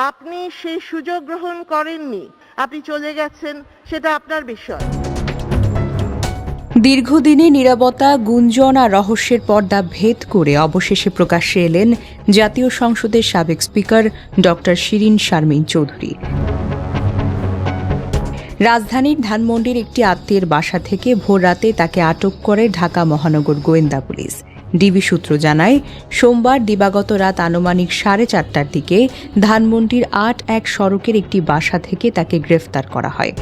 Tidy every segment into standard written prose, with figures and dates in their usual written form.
আপনি সেই সুযোগ গ্রহণ করেননি, আপনি চলে গেছেন, সেটা আপনার বিষয়। দীর্ঘদিনে নীরবতা, গুঞ্জন আর রহস্যের পর্দা ভেদ করে অবশেষে প্রকাশ্যে এলেন জাতীয় সংসদের সাবেক স্পিকার ডক্টর শিরীন শারমিন চৌধুরী। রাজধানীর ধানমন্ডির একটি আত্মীয়ের বাসা থেকে ভোররাতে তাকে আটক করে ঢাকা মহানগর গোয়েন্দা পুলিশ। ডিবি সূত্র জানায়, সোমবার দিবাগত রাত আনুমানিক 4:30টার দিকে ধানমন্ডির ৮-১ সড়কের একটি বাসা থেকে তাকে গ্রেফতার করা হয়।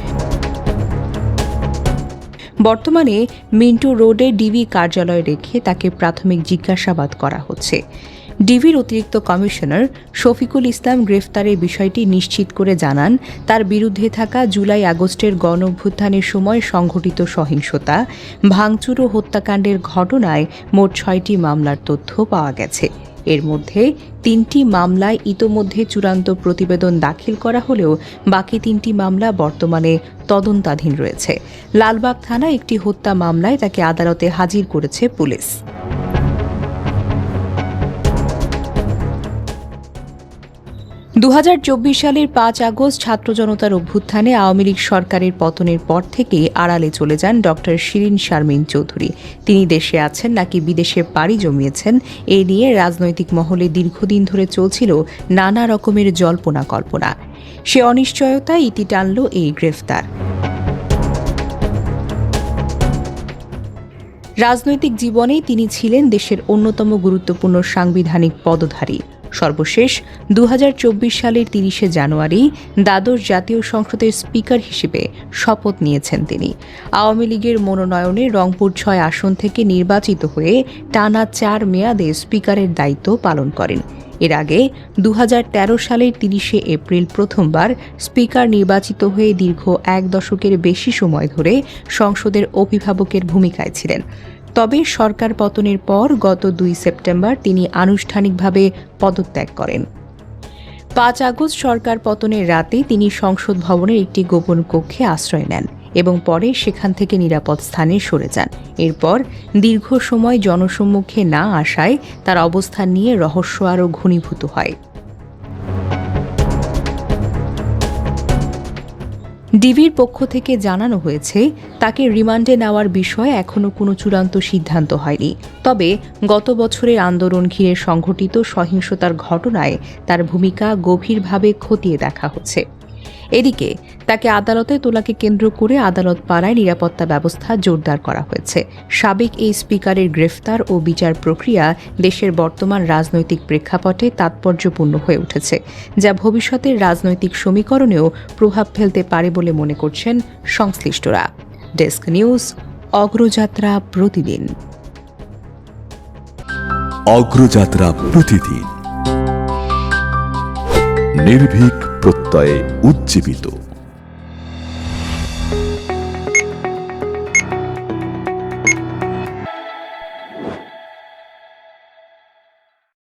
বর্তমানে মিন্টু রোডে ডিবি কার্যালয়ে রেখে তাকে প্রাথমিক জিজ্ঞাসাবাদ করা হচ্ছে। ডিবির অতিরিক্ত কমিশনার শফিকুল ইসলাম গ্রেফতারের বিষয়টি নিশ্চিত করে জানান, তার বিরুদ্ধে থাকা জুলাই-আগস্টের গণঅভ্যুত্থানের সময় সংঘটিত সহিংসতা, ভাঙচুর ও হত্যাকাণ্ডের ঘটনায় মোট 6টি মামলার তথ্য পাওয়া গেছে। এর মধ্যে 3টি মামলায় ইতোমধ্যে চূড়ান্ত প্রতিবেদন দাখিল করা হলেও বাকি 3টি মামলা বর্তমানে তদন্তাধীন রয়েছে। লালবাগ থানায় একটি হত্যা মামলায় তাকে আদালতে হাজির করেছে পুলিশ। 2024 সালের 5 আগস্ট ছাত্র জনতার অভ্যুত্থানে আওয়ামী লীগ সরকারের পতনের পর থেকেই আড়ালে চলে যান ডক্টর শিরীন শারমিন চৌধুরী। তিনি দেশে আছেন নাকি বিদেশে পাড়ি জমিয়েছেন, এ নিয়ে রাজনৈতিক মহলে দীর্ঘদিন ধরে চলছিল নানা রকমের জল্পনা কল্পনা। সে অনিশ্চয়তায় ইতি টানল এই গ্রেফতার। রাজনৈতিক জীবনে তিনি ছিলেন দেশের অন্যতম গুরুত্বপূর্ণ সাংবিধানিক পদধারী। সর্বশেষ 2024 সালের 30 জানুয়ারি দ্বাদশ জাতীয় সংসদের স্পিকার হিসেবে শপথ নিয়েছেন তিনি। আওয়ামী লীগের মনোনয়নে রংপুর 6 আসন থেকে নির্বাচিত হয়ে টানা 4 মেয়াদে স্পিকারের দায়িত্ব পালন করেন। এর আগে 2013 সালের 30 এপ্রিল প্রথমবার স্পিকার নির্বাচিত হয়ে দীর্ঘ 1 দশকের বেশি সময় ধরে সংসদের অভিভাবকের ভূমিকায় ছিলেন। তবে সরকার পতনের পর গত 2 সেপ্টেম্বর তিনি আনুষ্ঠানিকভাবে পদত্যাগ করেন। 5 আগস্ট সরকার পতনের রাতে তিনি সংসদ ভবনের একটি গোপন কক্ষে আশ্রয় নেন এবং পরে সেখান থেকে নিরাপদ স্থানে সরে যান। এরপর দীর্ঘ সময় জনসম্মুখে না আসায় তার অবস্থান নিয়ে রহস্য আরও ঘনীভূত হয়। ডিবির পক্ষ থেকে জানানো হয়েছে, তাকে রিমান্ডে নেওয়ার বিষয়ে এখনও কোনো চূড়ান্ত সিদ্ধান্ত হয়নি। তবে গত বছরের আন্দোলন ঘিরে সংঘটিত সহিংসতার ঘটনায় তার ভূমিকা গভীরভাবে খতিয়ে দেখা হচ্ছে। এদিকে তাকে আদালতে তোলাকে কেন্দ্র করে আদালত পাড়ায় নিরাপত্তা ব্যবস্থা জোরদার করা হয়েছে। সাবেক এই স্পিকারের গ্রেফতার ও বিচার প্রক্রিয়া দেশের বর্তমান রাজনৈতিক প্রেক্ষাপটে তাৎপর্যপূর্ণ হয়ে উঠেছে, যা ভবিষ্যতের রাজনৈতিক সমীকরণেও প্রভাব ফেলতে পারে বলে মনে করছেন সংশ্লিষ্টরা। ডেস্ক নিউজ, অগ্রযাত্রা প্রতিদিন। অগ্রযাত্রা প্রতিদিন, নির্ভীক প্রত্যয়ে উজ্জীবিত।